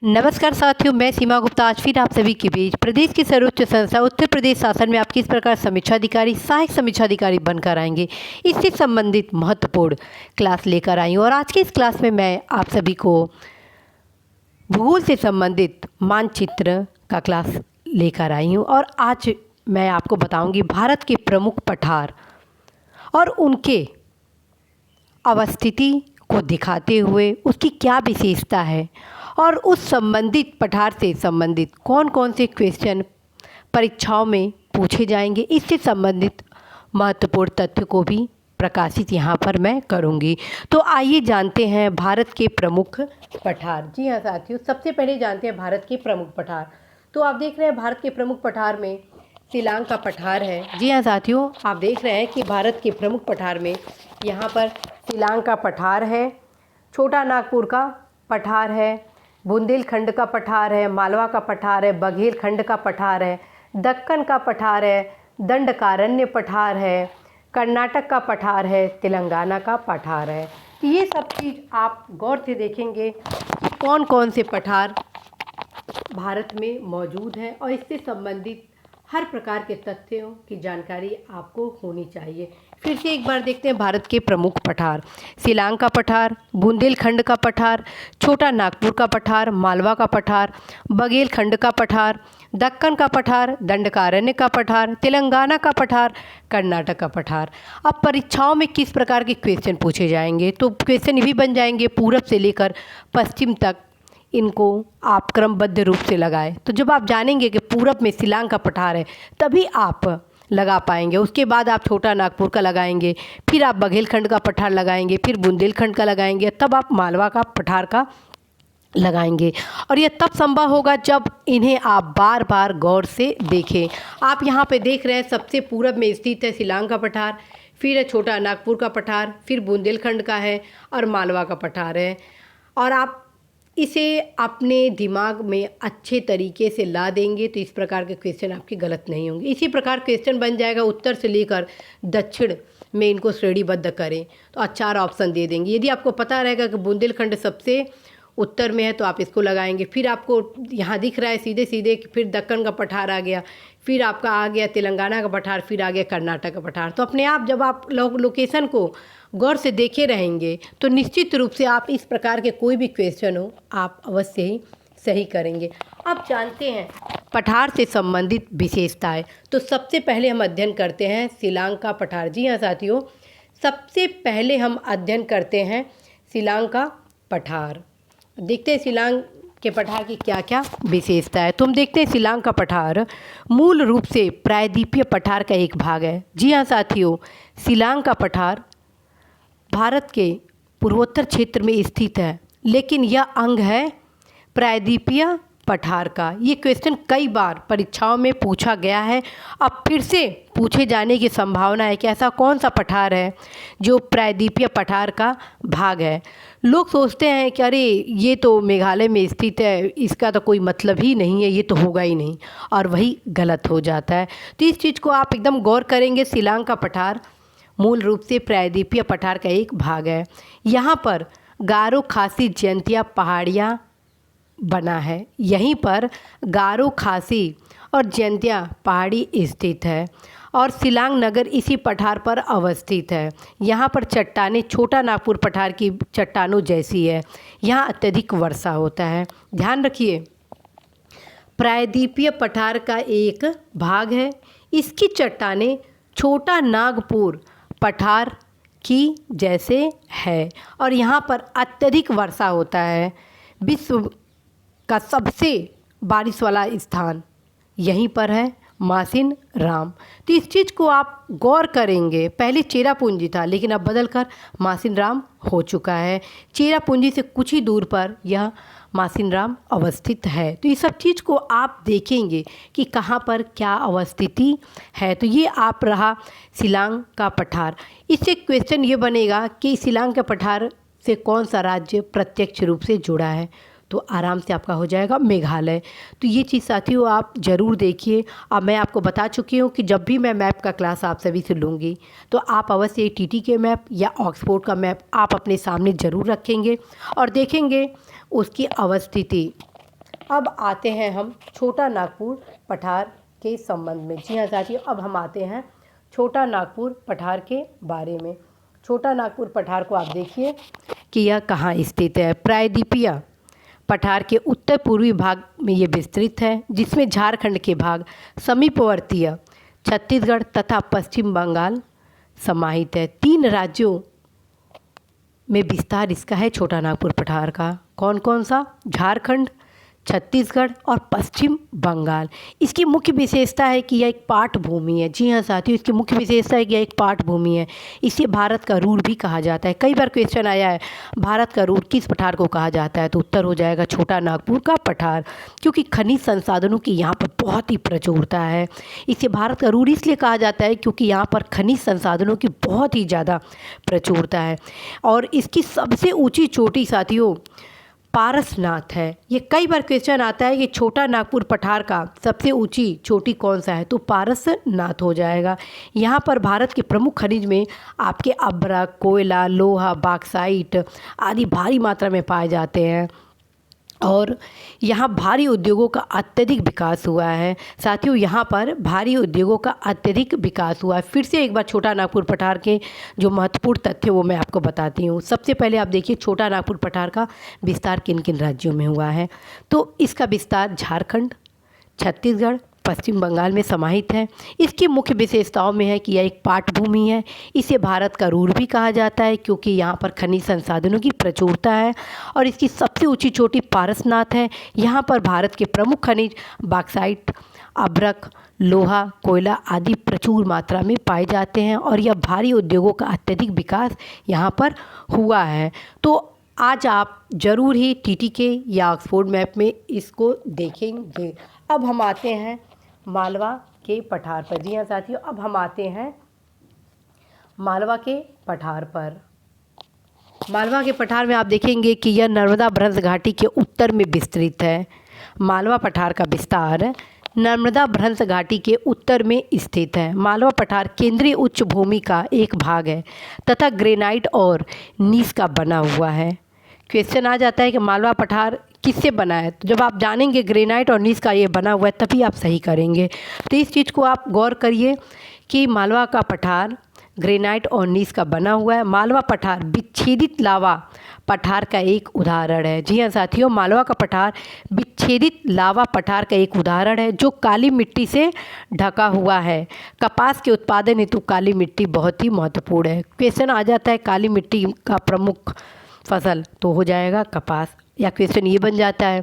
नमस्कार साथियों, मैं सीमा गुप्ता आज फिर आप सभी के बीच प्रदेश की सर्वोच्च संस्था उत्तर प्रदेश शासन में आप किस प्रकार समीक्षा अधिकारी, सहायक समीक्षा अधिकारी बनकर आएंगे, इससे संबंधित महत्वपूर्ण क्लास लेकर आई हूँ। और आज की इस क्लास में मैं आप सभी को भूगोल से संबंधित मानचित्र का क्लास लेकर आई हूँ। और आज मैं आपको बताऊँगी भारत के प्रमुख पठार और उनके अवस्थिति को दिखाते हुए उसकी क्या विशेषता है और उस संबंधित पठार से संबंधित कौन कौन से क्वेश्चन परीक्षाओं में पूछे जाएंगे, इससे संबंधित महत्वपूर्ण तथ्य को भी प्रकाशित यहाँ पर मैं करूँगी। तो आइए जानते हैं भारत के प्रमुख पठार। जी हाँ साथियों, सबसे पहले जानते हैं भारत के प्रमुख पठार। तो आप देख रहे हैं भारत के प्रमुख पठार में शिलांग का पठार है। जी हाँ साथियों, आप देख रहे हैं कि भारत के प्रमुख पठार में यहाँ पर शिलांग का पठार है, छोटा नागपुर का पठार है, बुंदेलखंड का पठार है, मालवा का पठार है, बघेलखंड का पठार है, दक्कन का पठार है, दंडकारण्य पठार है, कर्नाटक का पठार है, तेलंगाना का पठार है। तो ये सब चीज़ आप गौर से देखेंगे कि कौन कौन से पठार भारत में मौजूद हैं और इससे संबंधित हर प्रकार के तथ्यों की जानकारी आपको होनी चाहिए। फिर से एक बार देखते हैं भारत के प्रमुख पठार। शिलांग का पठार, बुंदेलखंड का पठार, छोटा नागपुर का पठार, मालवा का पठार, बघेलखंड का पठार, दक्कन का पठार, दंडकारण्य का पठार, तेलंगाना का पठार, कर्नाटक का पठार। अब परीक्षाओं में किस प्रकार के क्वेश्चन पूछे जाएंगे, तो क्वेश्चन भी बन जाएंगे पूरब से लेकर पश्चिम तक, इनको आप क्रमबद्ध रूप से लगाएं। तो जब आप जानेंगे कि पूरब में शिलांग का पठार है तभी आप लगा पाएंगे। उसके बाद आप छोटा नागपुर का लगाएंगे, फिर आप बघेलखंड का पठार लगाएंगे, फिर बुंदेलखंड का लगाएंगे, तब आप मालवा का पठार का लगाएंगे। और यह तब संभव होगा जब इन्हें आप बार बार गौर से देखें। आप यहाँ पे देख रहे हैं सबसे पूरब में स्थित है शिलांग का पठार, फिर है छोटा नागपुर का पठार, फिर बुंदेलखंड का है और मालवा का पठार है। और आप इसे अपने दिमाग में अच्छे तरीके से ला देंगे तो इस प्रकार के क्वेश्चन आपके गलत नहीं होंगे। इसी प्रकार क्वेश्चन बन जाएगा उत्तर से लेकर दक्षिण में, इनको श्रेणीबद्ध करें तो 4 ऑप्शन दे देंगे। यदि आपको पता रहेगा कि बुंदेलखंड सबसे उत्तर में है तो आप इसको लगाएंगे। फिर आपको यहाँ दिख रहा है सीधे सीधे कि फिर दक्कन का पठार आ गया, फिर आपका आ गया तेलंगाना का पठार, फिर आ गया कर्नाटक का पठार। तो अपने आप जब आप लोकेशन को गौर से देखे रहेंगे तो निश्चित रूप से आप इस प्रकार के कोई भी क्वेश्चन हो आप अवश्य ही सही करेंगे। अब जानते हैं पठार से संबंधित विशेषताएं। तो सबसे पहले हम अध्ययन करते हैं शिलांग का पठार। जी हाँ साथियों, सबसे पहले हम अध्ययन करते हैं शिलांग का पठार। देखते हैं शिलांग के पठार की क्या क्या विशेषता है। तो हम देखते हैं शिलांग का पठार मूल रूप से प्रायद्वीपीय पठार का एक भाग है। जी हाँ साथियों, शिलांग का पठार भारत के पूर्वोत्तर क्षेत्र में स्थित है, लेकिन यह अंग है प्रायद्वीपीय पठार का। ये क्वेश्चन कई बार परीक्षाओं में पूछा गया है, अब फिर से पूछे जाने की संभावना है कि ऐसा कौन सा पठार है जो प्रायद्वीपीय पठार का भाग है। लोग सोचते हैं कि अरे ये तो मेघालय में स्थित है, इसका तो कोई मतलब ही नहीं है, ये तो होगा ही नहीं, और वही गलत हो जाता है। तो इस चीज़ को आप एकदम गौर करेंगे। शिलांग का पठार मूल रूप से प्रायद्वीपीय पठार का एक भाग है। यहाँ पर गारो खासी जयंतिया पहाड़ियाँ बना है, यहीं पर गारो खासी और जयंतिया पहाड़ी स्थित है और शिलांग नगर इसी पठार पर अवस्थित है। यहाँ पर चट्टानें छोटा नागपुर पठार की चट्टानों जैसी है। यहाँ अत्यधिक वर्षा होता है। ध्यान रखिए, प्रायद्वीपीय पठार का एक भाग है, इसकी चट्टानें छोटा नागपुर पठार की जैसे है और यहाँ पर अत्यधिक वर्षा होता है। विश्व का सबसे बारिश वाला स्थान यहीं पर है, मासिन राम। तो इस चीज़ को आप गौर करेंगे, पहले चेरापूंजी था लेकिन अब बदलकर मासिन राम हो चुका है। चेरापूंजी से कुछ ही दूर पर यह मासिन राम अवस्थित है। तो ये सब चीज़ को आप देखेंगे कि कहाँ पर क्या अवस्थिति है। तो ये आप रहा शिलांग का पठार। इससे क्वेश्चन ये बनेगा कि शिलांग के पठार से कौन सा राज्य प्रत्यक्ष रूप से जुड़ा है, तो आराम से आपका हो जाएगा मेघालय। तो ये चीज़ साथियों आप ज़रूर देखिए। अब मैं आपको बता चुकी हूँ कि जब भी मैं मैप का क्लास आप सभी से लूँगी तो आप अवश्य टीटी के मैप या ऑक्सफोर्ड का मैप आप अपने सामने ज़रूर रखेंगे और देखेंगे उसकी अवस्थिति अब आते हैं हम छोटा नागपुर पठार के संबंध में। जी हाँ साथियों, अब हम आते हैं छोटा नागपुर पठार के बारे में। छोटा नागपुर पठार को आप देखिए कि यह कहाँ स्थित है। प्रायद्वीपीय पठार के उत्तर पूर्वी भाग में ये विस्तृत है, जिसमें झारखंड के भाग, समीपवर्तीय छत्तीसगढ़ तथा पश्चिम बंगाल समाहित है। 3 राज्यों में विस्तार इसका है छोटा नागपुर पठार का। कौन कौन सा? झारखंड, छत्तीसगढ़ और पश्चिम बंगाल। इसकी मुख्य विशेषता है कि यह एक पाठ भूमि है। जी हाँ साथियों, इसकी मुख्य विशेषता है कि यह एक पाठ भूमि है। इसे भारत का रूर भी कहा जाता है। कई बार क्वेश्चन आया है, भारत का रूर किस पठार को कहा जाता है? तो उत्तर हो जाएगा छोटा नागपुर का पठार, क्योंकि खनिज संसाधनों की यहाँ पर बहुत ही प्रचुरता है। इसे भारत का रूर इसलिए कहा जाता है क्योंकि यहाँ पर खनिज संसाधनों की बहुत ही ज़्यादा प्रचुरता है। और इसकी सबसे ऊँची चोटी साथियों पारसनाथ है। ये कई बार क्वेश्चन आता है कि छोटा नागपुर पठार का सबसे ऊंची चोटी कौन सा है? तो पारसनाथ हो जाएगा। यहाँ पर भारत के प्रमुख खनिज में आपके अभ्रक, कोयला, लोहा, बॉक्साइट आदि भारी मात्रा में पाए जाते हैं और यहाँ भारी उद्योगों का अत्यधिक विकास हुआ है। साथियों, यहाँ पर भारी उद्योगों का अत्यधिक विकास हुआ है। फिर से एक बार छोटा नागपुर पठार के जो महत्वपूर्ण तथ्य वो मैं आपको बताती हूँ। सबसे पहले आप देखिए छोटा नागपुर पठार का विस्तार किन किन राज्यों में हुआ है। तो इसका विस्तार झारखंड, छत्तीसगढ़, पश्चिम बंगाल में समाहित है। इसकी मुख्य विशेषताओं में है कि यह एक पाठ भूमि है। इसे भारत का रूर भी कहा जाता है क्योंकि यहाँ पर खनिज संसाधनों की प्रचुरता है। और इसकी सबसे ऊंची चोटी पारसनाथ है। यहाँ पर भारत के प्रमुख खनिज बॉक्साइट, अभ्रक, लोहा, कोयला आदि प्रचुर मात्रा में पाए जाते हैं और यह भारी उद्योगों का अत्यधिक विकास यहाँ पर हुआ है। तो आज आप ज़रूर ही टीटीके या ऑक्सफोर्ड मैप में इसको देखेंगे। अब हम आते हैं मालवा के पठार पर। जी हाँ साथियों, अब हम आते हैं मालवा के पठार पर। मालवा के पठार में आप देखेंगे कि यह नर्मदा भ्रंश घाटी के उत्तर में विस्तृत है। मालवा पठार का विस्तार नर्मदा भ्रंश घाटी के उत्तर में स्थित है। मालवा पठार केंद्रीय उच्च भूमि का एक भाग है तथा ग्रेनाइट और नीस का बना हुआ है। क्वेश्चन आ जाता है कि मालवा पठार किससे बना है? तो जब आप जानेंगे ग्रेनाइट और नीस का ये बना हुआ है तभी आप सही करेंगे। तो इस चीज़ को आप गौर करिए कि मालवा का पठार ग्रेनाइट और नीस का बना हुआ है। मालवा पठार विच्छेदित लावा पठार का एक उदाहरण है। जी हाँ साथियों, मालवा का पठार विच्छेदित लावा पठार का एक उदाहरण है जो काली मिट्टी से ढका हुआ है। कपास के उत्पादन हेतु काली मिट्टी बहुत ही महत्वपूर्ण है। क्वेश्चन आ जाता है काली मिट्टी का प्रमुख फसल, तो हो जाएगा कपास। या क्वेश्चन ये बन जाता है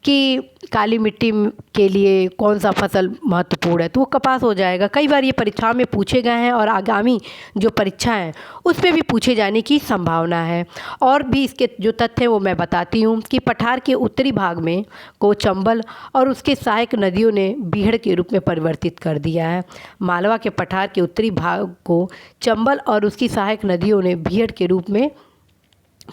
कि काली मिट्टी के लिए कौन सा फसल महत्वपूर्ण है, तो वो कपास हो जाएगा। कई बार ये परीक्षा में पूछे गए हैं और आगामी जो परीक्षा है उसमें भी पूछे जाने की संभावना है। और भी इसके जो तथ्य हैं वो मैं बताती हूँ कि पठार के उत्तरी भाग में को चंबल और उसके सहायक नदियों ने बीहड़ के रूप में परिवर्तित कर दिया है। मालवा के पठार के उत्तरी भाग को चंबल और उसकी सहायक नदियों ने बीहड़ के रूप में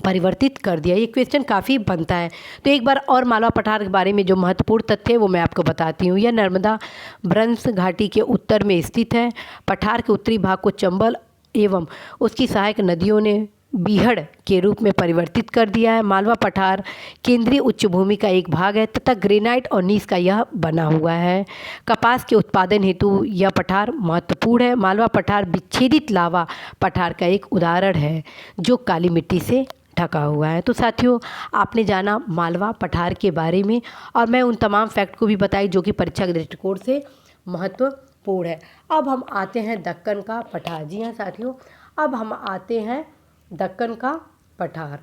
परिवर्तित कर दिया। ये क्वेश्चन काफ़ी बनता है। तो एक बार और मालवा पठार के बारे में जो महत्वपूर्ण तथ्य है वो मैं आपको बताती हूँ। यह नर्मदा भ्रंश घाटी के उत्तर में स्थित है। पठार के उत्तरी भाग को चंबल एवं उसकी सहायक नदियों ने बीहड़ के रूप में परिवर्तित कर दिया है। मालवा पठार केंद्रीय उच्च भूमि का एक भाग है तथा ग्रेनाइट और नीस का यह बना हुआ है। कपास के उत्पादन हेतु यह पठार महत्वपूर्ण है। मालवा पठार विच्छेदित लावा पठार का एक उदाहरण है जो काली मिट्टी से ढका हुआ है। तो साथियों, आपने जाना मालवा पठार के बारे में और मैं उन तमाम फैक्ट को भी बताई जो कि परीक्षा के दृष्टिकोण से महत्वपूर्ण है। अब हम आते हैं दक्कन का पठार। जी हाँ साथियों, अब हम आते हैं दक्कन का पठार।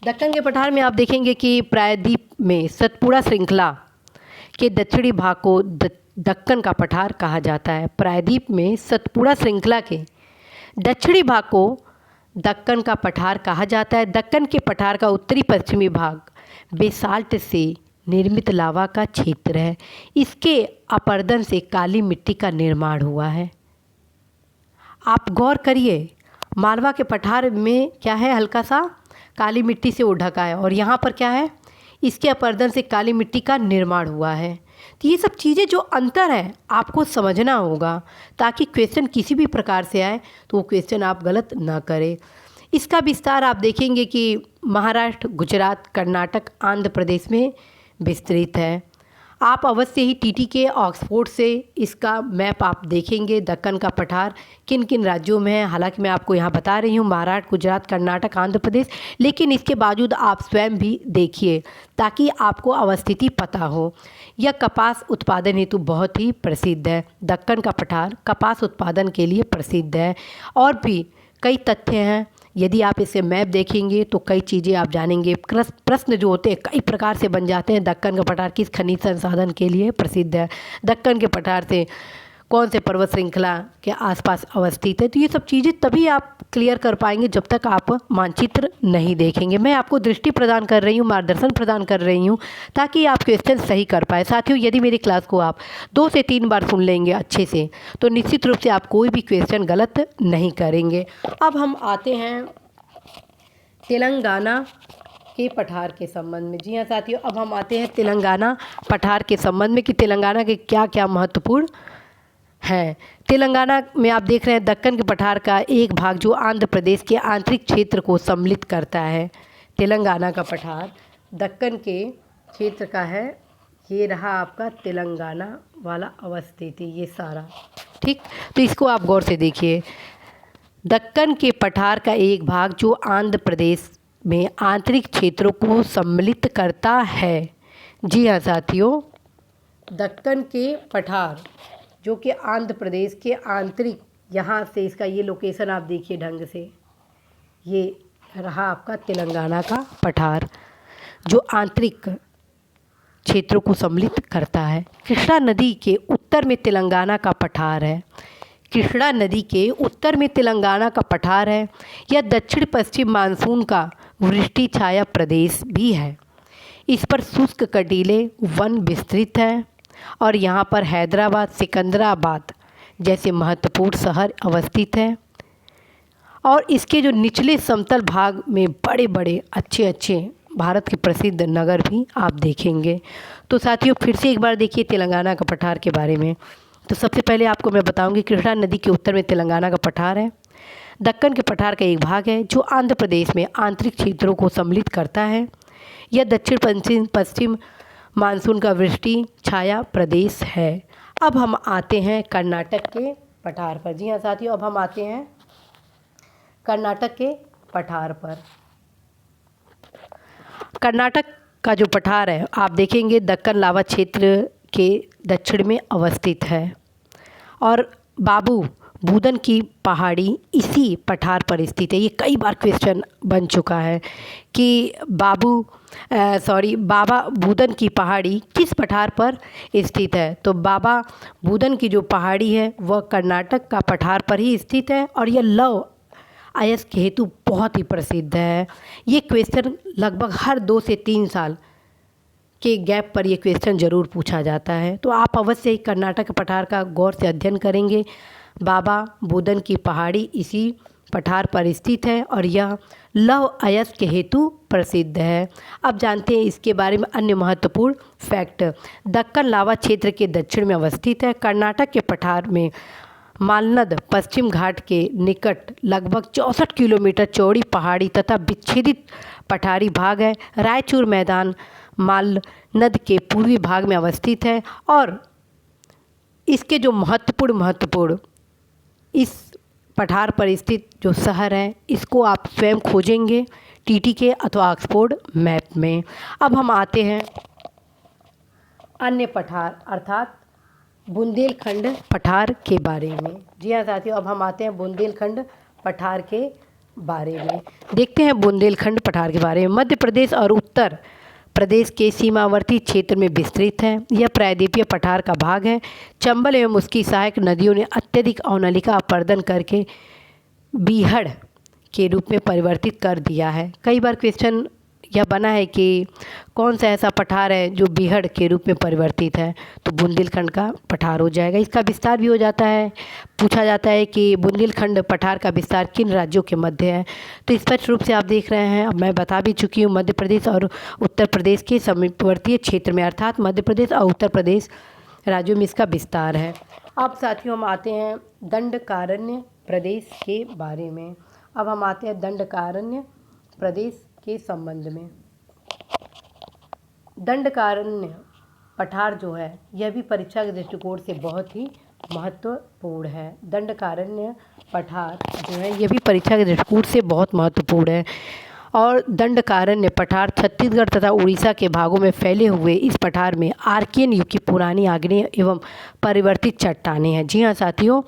दक्कन के पठार में आप देखेंगे कि प्रायद्वीप में सतपुड़ा श्रृंखला के दक्षिणी भाग को दक्कन का पठार कहा जाता है। प्रायद्वीप में सतपुड़ा श्रृंखला के दक्षिणी भाग को दक्कन का पठार कहा जाता है। दक्कन के पठार का उत्तरी पश्चिमी भाग बेसाल्ट से निर्मित लावा का क्षेत्र है। इसके अपरदन से काली मिट्टी का निर्माण हुआ है। आप गौर करिए, मालवा के पठार में क्या है, हल्का सा काली मिट्टी से वो ढका है और यहाँ पर क्या है, इसके अपरदन से काली मिट्टी का निर्माण हुआ है। तो ये सब चीज़ें जो अंतर है आपको समझना होगा ताकि क्वेश्चन किसी भी प्रकार से आए तो वो क्वेश्चन आप गलत ना करें। इसका विस्तार आप देखेंगे कि महाराष्ट्र, गुजरात, कर्नाटक, आंध्र प्रदेश में विस्तृत है। आप अवश्य ही टीटी के ऑक्सफोर्ड से इसका मैप आप देखेंगे, दक्कन का पठार किन किन राज्यों में है। हालांकि मैं आपको यहाँ बता रही हूँ महाराष्ट्र, गुजरात, कर्नाटक, आंध्र प्रदेश, लेकिन इसके बावजूद आप स्वयं भी देखिए ताकि आपको अवस्थिति पता हो। यह कपास उत्पादन हेतु बहुत ही प्रसिद्ध है। दक्कन का पठार कपास उत्पादन के लिए प्रसिद्ध है। और भी कई तथ्य हैं, यदि आप इसे मैप देखेंगे तो कई चीज़ें आप जानेंगे। प्रश्न जो होते हैं कई प्रकार से बन जाते हैं। दक्कन का पठार किस खनिज संसाधन के लिए प्रसिद्ध है? दक्कन के पठार से कौन से पर्वत श्रृंखला के आसपास अवस्थित है? तो ये सब चीज़ें तभी आप क्लियर कर पाएंगे जब तक आप मानचित्र नहीं देखेंगे। मैं आपको दृष्टि प्रदान कर रही हूँ, मार्गदर्शन प्रदान कर रही हूँ ताकि आप क्वेश्चन सही कर पाए। साथियों, यदि मेरी क्लास को आप 2 से 3 बार सुन लेंगे अच्छे से तो निश्चित रूप से आप कोई भी क्वेश्चन गलत नहीं करेंगे। अब हम आते हैं तेलंगाना के पठार के संबंध में। जी हाँ साथियों, अब हम आते हैं तेलंगाना पठार के संबंध में कि तेलंगाना के क्या क्या महत्वपूर्ण हैं। तेलंगाना में आप देख रहे हैं दक्कन के पठार का एक भाग जो आंध्र प्रदेश के आंतरिक क्षेत्र को सम्मिलित करता है। तेलंगाना का पठार दक्कन के क्षेत्र का है। ये रहा आपका तेलंगाना वाला अवस्थिति, ये सारा ठीक। तो इसको आप गौर से देखिए। दक्कन के पठार का एक भाग जो आंध्र प्रदेश में आंतरिक क्षेत्रों को सम्मिलित करता है। जी हाँ साथियों, दक्कन के पठार जो कि आंध्र प्रदेश के आंतरिक, यहाँ से इसका ये लोकेशन आप देखिए ढंग से, ये रहा आपका तेलंगाना का पठार जो आंतरिक क्षेत्रों को सम्मिलित करता है। कृष्णा नदी के उत्तर में तेलंगाना का पठार है। कृष्णा नदी के उत्तर में तेलंगाना का पठार है। यह दक्षिण पश्चिम मानसून का वृष्टि छाया प्रदेश भी है। इस पर शुष्क कटीले वन विस्तृत हैं और यहाँ पर हैदराबाद, सिकंदराबाद जैसे महत्वपूर्ण शहर अवस्थित हैं। और इसके जो निचले समतल भाग में बड़े बड़े अच्छे अच्छे भारत के प्रसिद्ध नगर भी आप देखेंगे। तो साथियों, फिर से एक बार देखिए तेलंगाना का पठार के बारे में। तो सबसे पहले आपको मैं बताऊंगी कृष्णा नदी के उत्तर में तेलंगाना का पठार है। दक्कन के पठार का एक भाग है जो आंध्र प्रदेश में आंतरिक क्षेत्रों को सम्मिलित करता है। यह दक्षिण पश्चिम मानसून का वृष्टि छाया प्रदेश है। अब हम आते हैं कर्नाटक के पठार पर। जी हाँ साथियों, अब हम आते हैं कर्नाटक के पठार पर। कर्नाटक का जो पठार है आप देखेंगे दक्कन लावा क्षेत्र के दक्षिण में अवस्थित है और बाबू बूदन की पहाड़ी इसी पठार पर स्थित है। ये कई बार क्वेश्चन बन चुका है कि बाबा बूदन की पहाड़ी किस पठार पर स्थित है। तो बाबा बूदन की जो पहाड़ी है वह कर्नाटक का पठार पर ही स्थित है और यह लव अयस्क के हेतु बहुत ही प्रसिद्ध है। ये क्वेश्चन लगभग हर 2 से 3 साल के गैप पर ये क्वेश्चन ज़रूर पूछा जाता है। तो आप अवश्य ही कर्नाटक पठार का गौर से अध्ययन करेंगे। बाबा बूदन की पहाड़ी इसी पठार पर स्थित है और यह लौह अयस्क के हेतु प्रसिद्ध है। अब जानते हैं इसके बारे में अन्य महत्वपूर्ण फैक्ट। दक्कन लावा क्षेत्र के दक्षिण में अवस्थित है। कर्नाटक के पठार में मालनद पश्चिम घाट के निकट लगभग 64 किलोमीटर चौड़ी पहाड़ी तथा विच्छेदित पठारी भाग है। रायचूर मैदान मालनद के पूर्वी भाग में अवस्थित है और इसके जो महत्वपूर्ण इस पठार पर स्थित जो शहर है इसको आप स्वयं खोजेंगे टीटी के अथवा ऑक्सफोर्ड मैप में। अब हम आते हैं अन्य पठार अर्थात बुंदेलखंड पठार के बारे में। जी हाँ साथियों, अब हम आते हैं बुंदेलखंड पठार के बारे में। देखते हैं बुंदेलखंड पठार के बारे में। मध्य प्रदेश और उत्तर प्रदेश के सीमावर्ती क्षेत्र में विस्तृत है। यह प्रायद्वीपीय पठार का भाग है। चंबल एवं उसकी सहायक नदियों ने अत्यधिक अवनलिका अपरदन करके बीहड़ के रूप में परिवर्तित कर दिया है। कई बार क्वेश्चन यह बना है कि कौन सा ऐसा पठार है जो बीहड़ के रूप में परिवर्तित है, तो बुंदेलखंड का पठार हो जाएगा। इसका विस्तार भी हो जाता है, पूछा जाता है कि बुंदेलखंड पठार का विस्तार किन राज्यों के मध्य है। तो स्पष्ट रूप से आप देख रहे हैं, अब मैं बता भी चुकी हूँ, मध्य प्रदेश और उत्तर प्रदेश के समीपवर्तीय क्षेत्र में अर्थात मध्य प्रदेश और उत्तर प्रदेश राज्यों में इसका विस्तार है। अब साथियों हम आते हैं दंडकारण्य प्रदेश के बारे में। अब हम आते हैं दंडकारण्य प्रदेश के संबंध में। दंडकारण्य पठार जो है यह भी परीक्षा के दृष्टिकोण से बहुत ही महत्वपूर्ण है। दंडकारण्य पठार जो है यह भी परीक्षा के दृष्टिकोण से बहुत महत्वपूर्ण है। और दंडकारण्य पठार छत्तीसगढ़ तथा उड़ीसा के भागों में फैले हुए इस पठार में आर्कियन युग की पुरानी आग्नेय एवं परिवर्तित चट्टानें हैं। जी हाँ साथियों,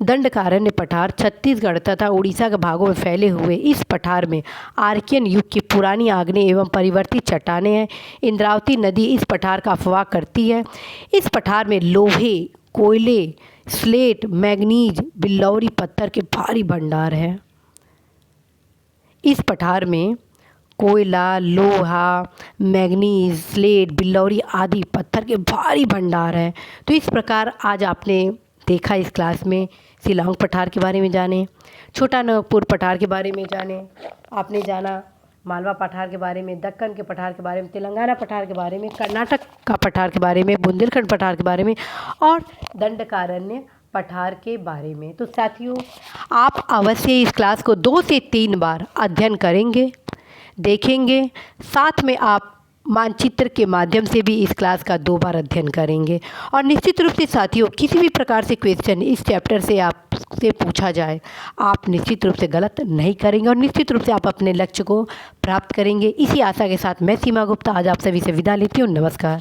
दंडकारण्य पठार छत्तीसगढ़ तथा उड़ीसा के भागों में फैले हुए इस पठार में आर्कियन युग की पुरानी आग्नेय एवं परिवर्तित चट्टानें हैं। इंद्रावती नदी इस पठार का अफवाह करती है। इस पठार में लोहे, कोयले, स्लेट, मैग्नीज, बिल्लौरी पत्थर के भारी भंडार हैं। इस पठार में कोयला, लोहा, मैग्नीज, स्लेट, बिल्लौरी आदि पत्थर के भारी भंडार हैं। तो इस प्रकार आज आपने देखा इस क्लास में शिलांग पठार के बारे में जाने, छोटा नागपुर पठार के बारे में जाने, आपने जाना मालवा पठार के बारे में, दक्कन के पठार के बारे में, तेलंगाना पठार के बारे में, कर्नाटक का पठार के बारे में, बुंदेलखंड पठार के बारे में और दंडकारण्य पठार के बारे में। तो साथियों, आप अवश्य इस क्लास को 2 से 3 बार अध्ययन करेंगे, देखेंगे, साथ में आप मानचित्र के माध्यम से भी इस क्लास का 2 बार अध्ययन करेंगे। और निश्चित रूप से साथियों, किसी भी प्रकार से क्वेश्चन इस चैप्टर से आपसे पूछा जाए, आप निश्चित रूप से गलत नहीं करेंगे और निश्चित रूप से आप अपने लक्ष्य को प्राप्त करेंगे। इसी आशा के साथ मैं सीमा गुप्ता आज आप सभी से विदा लेती हूँ। नमस्कार।